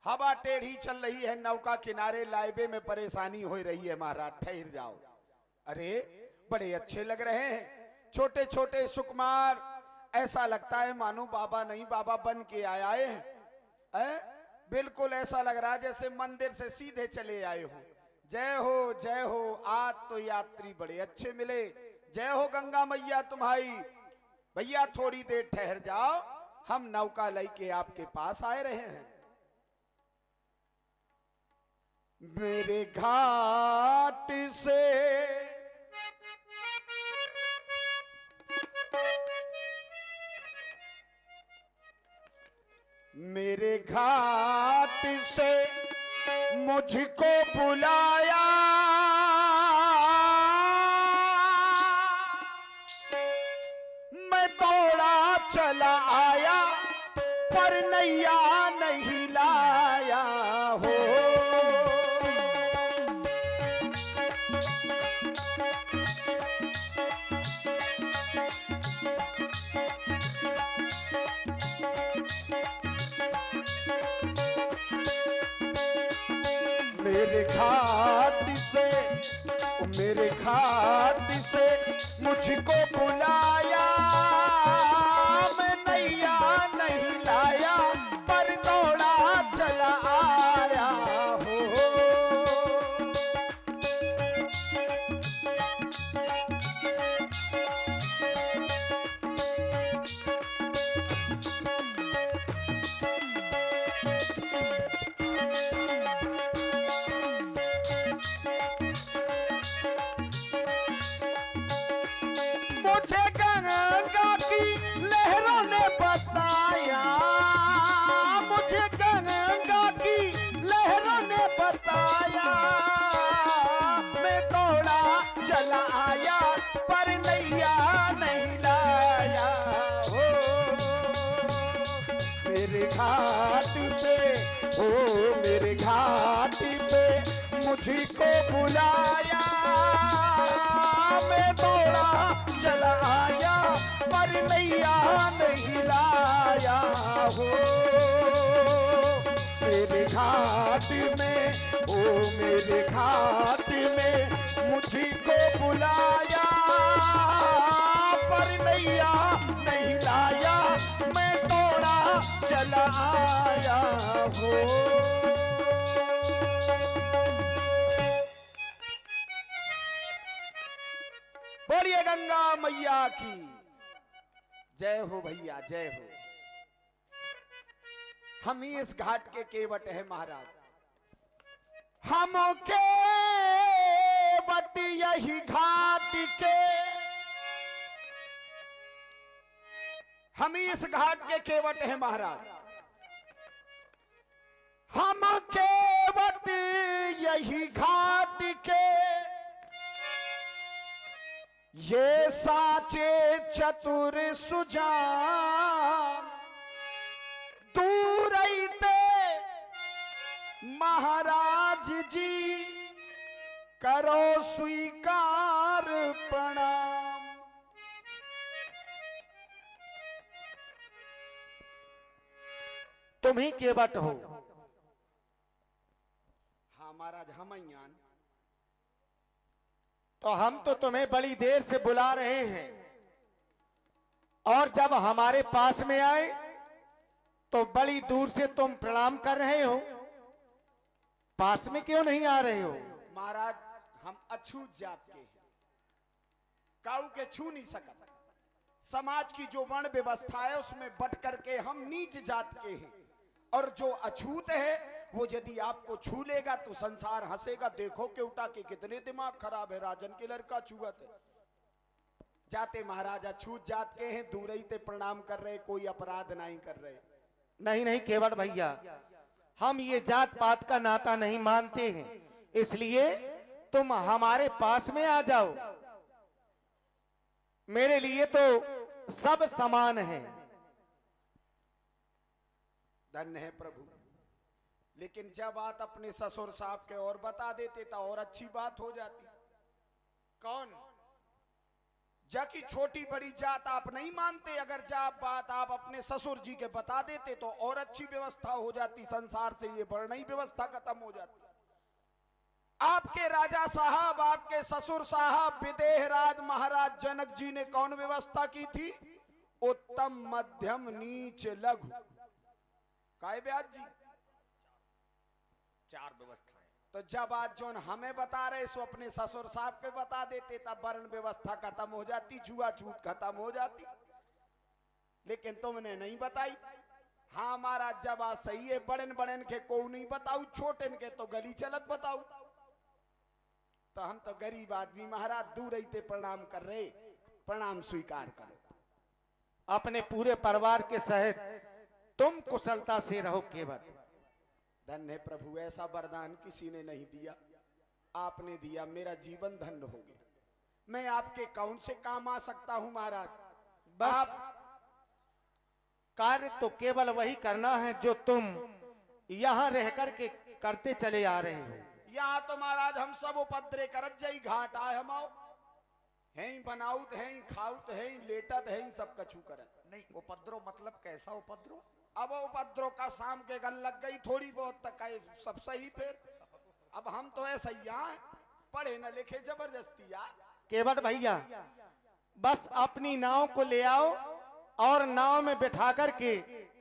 हवा टेढ़ी चल रही है, नौका किनारे लाइबे में परेशानी हो रही है महाराज, ठहर जाओ। अरे बड़े अच्छे लग रहे हैं, छोटे छोटे सुकुमार, ऐसा लगता है मानो बाबा नहीं बाबा बन के आए हैं। बिल्कुल ऐसा लग रहा है जैसे मंदिर से सीधे चले आए हो। जय हो, आज तो यात्री बड़े अच्छे मिले। जय हो गंगा मैया तुम्हारी। भैया थोड़ी देर ठहर जाओ, हम नौका लेके आपके पास आए रहे हैं। मेरे घाट से मेरे घाट से मुझको बुलाया, मैं दौड़ा चला आया पर नैया नहीं लाया हो। मेरे घाट से मुझको बुलाया, मैं नैया नहीं लाया पर दौड़ा चला आया हो। मुझे गंगा की लहरों ने बताया, मुझे गंगा की लहरों ने बताया, मैं दौड़ा चला आया पर नैया नहीं लाया हो। मेरे घाट पे, ओ मेरे घाट पे मुझको बुलाया, मैं दौड़ा चला आया पर नैया नहीं लाया हो। मेरे घाट में, ओ मेरे घाट में मुझको बुलाया पर नैया नहीं लाया, मैं दौड़ा चला आया हो। बोलिए गंगा मैया की जय हो भैया, जय हो। हम ही इस घाट के केवट है महाराज, हम केवट यही घाट के, हम ही इस घाट के केवट है महाराज। हम केवट यही घाट के, ये साचे चतुर सुजान, दूर रहते महाराज जी करो स्वीकार प्रणाम। तुम ही केवट हो। हाँ महाराज, हम अज्ञान, तो हम तो तुम्हें बड़ी देर से बुला रहे हैं, और जब हमारे पास में आए तो बड़ी दूर से तुम प्रणाम कर रहे हो, पास में क्यों नहीं आ रहे हो? महाराज हम अछूत जात के हैं, काऊ के छू नहीं सकते। समाज की जो वर्ण व्यवस्था है उसमें बट करके हम नीच जात के हैं, और जो अछूत है वो यदि आपको छू लेगा तो संसार हंसेगा। देखो केवटा के कितने दिमाग खराब है, राजन के लड़का छुअत है। जाते महाराज अछूत जात के हैं, दूर ही ते प्रणाम कर रहे, कोई अपराध नहीं कर रहे। नहीं नहीं केवट भैया, हम ये जात पात का नाता नहीं मानते हैं, इसलिए तुम हमारे पास में आ जाओ। मेरे लिए तो सब समान है। धन्य है प्रभु, लेकिन जब बात अपने ससुर साहब के और बता देते तो और अच्छी बात हो जाती। कौन? जाकि छोटी बड़ी जात आप नहीं मानते, अगर जात बात आप अपने ससुर जी के बता देते तो और अच्छी व्यवस्था हो जाती, संसार से ये वर्णीय व्यवस्था खत्म हो जाती। आपके राजा साहब, आपके ससुर साहब विदेहराज महाराज जनक जी ने कौन व्यवस्था की थी? उत्तम मध्यम नीच लघु, काय ब्याज जी? 4 व्यवस्थाएं। तो जब आज जो हमें बता रहे सो अपने ससुर साहब के बता देते, तब वर्ण व्यवस्था खत्म हो जाती, छुआछूत खत्म हो जाती। लेकिन तुमने नहीं बताई। हाँ महाराज, जब आज सही है, बड़न बड़न के को नहीं बताऊ, छोटन के तो गली चलत बताऊ। तो हम तो गरीब आदमी महाराज दूर रहते प्रणाम कर रहे, प्रणाम स्वीकार करो। अपने पूरे परिवार के सहित तुम कुशलता से रहो केवल। धन्य प्रभु, ऐसा वरदान किसी ने नहीं दिया, आपने दिया, मेरा जीवन धन्य हो गया। मैं आपके कौन से काम आ सकता हूं महाराज? बस आप कार्य तो केवल वही करना है जो तुम यहाँ रह करके करते चले आ रहे हो। यहाँ तो महाराज हम सब उपद्रे करत जई, घाट आए हम आओ हैं, बनाउत हैं, खाउत हैं, लेटत हैं, सब कछु करत। नहीं, उपद्रव मतलब कैसा उपद्रव? अब उपद्रव का शाम के गल लग गई थोड़ी बहुत तक है, सब सही। फिर अब हम तो ऐसा ही हैं, पढ़े न लिखे जबरदस्ती यार। केवल भैया बस अपनी नाव को ले आओ और नाव में बिठा करके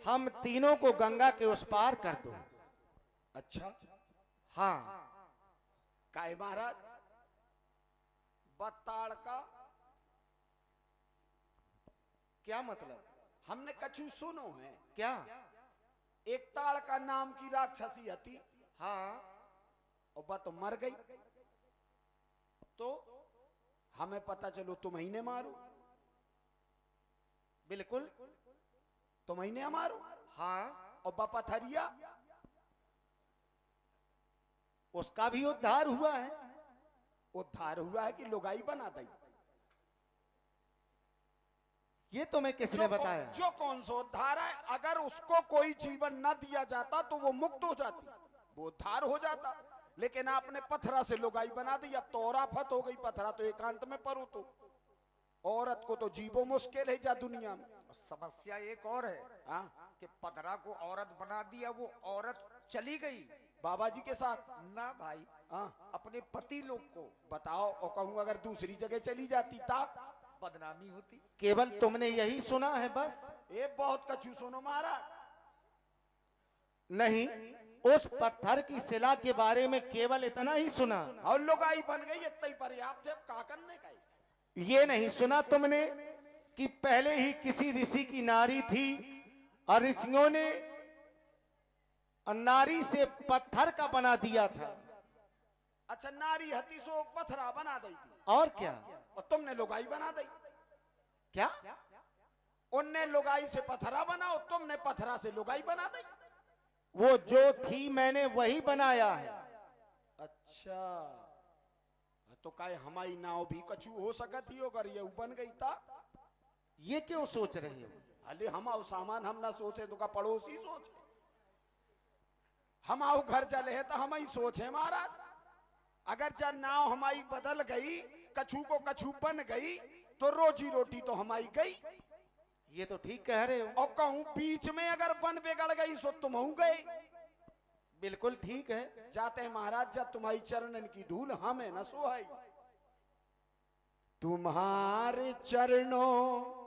हम तीनों को गंगा के उस पार कर दो। अच्छा, हाँ। काहे महाराज? बताड़ का क्या मतलब? हमने कछु सुनो है क्या? एक ताड़ का नाम की राक्षसी हती, हाँ। और बत मर गई, तो हमें पता चलो तुम ही ने मारो। बिल्कुल, तुम ही ने मारो। हाँ। और बपथरिया, उसका भी उद्धार हुआ है। उद्धार हुआ है कि लुगाई बना दी? ये तुम्हें किसने बताया? जो कौन सा उद्धार है? अगर उसको कोई जीवन न दिया जाता तो वो मुक्त हो जाती, वो उद्धार हो जाता। लेकिन आपने पथरा से लुगाई बना दी, अब तो और आफत हो गई। पथरा तो एकांत में परो, तो औरत को तो जीवो मुश्किल है जा दुनिया में। समस्या एक और है कि पथरा को औरत बना दिया, वो औरत चली गई बाबा जी के साथ ना भाई, अपने पति लोग को। बताओ, और कहूं अगर दूसरी जगह चली जाती ता बदनामी होती। केवल तुमने यही सुना है बस? ये बहुत कछु सुनो महाराज। नहीं, उस पत्थर की शिला के बारे में केवल इतना ही सुना। और लुगाई बन गई, इतना ही पर्याप्त है, अब का करने का? ये नहीं सुना तुमने कि पहले ही किसी ऋषि की नारी थी और ऋषियों ने नारी से पत्थर का बना दिया था। अच्छा, नारी हती सो पथरा बना दी थी, और क्या? और तुमने लुगाई बना दी। क्या? उनने लुगाई से पथरा बना और तुमने पथरा से लुगाई बना दी। वो जो थी मैंने वही बनाया है। अच्छा, तो काहे हमारी नाव भी कछु हो सकत ही अगर ये बन गई था? ये क्यों सोच रहे हो? अले हम आओ सामान हम ना सोचे तो का पड़ोसी सोचे। हम आओ घर चले है तो हम ही सोचे महाराज। अगर जब नाव हमारी बदल गई, कछु को कछु बन गई, तो रोजी रोटी तो हमारी गई। ये तो ठीक कह रहे हो। और कहूं बीच में अगर बन बिगड़ गई सो तुम हो गए। बिल्कुल ठीक है। जाते हैं महाराज, जब तुम्हारी चरणन की धूल हमें न सोहाई। तुम्हारे चरणों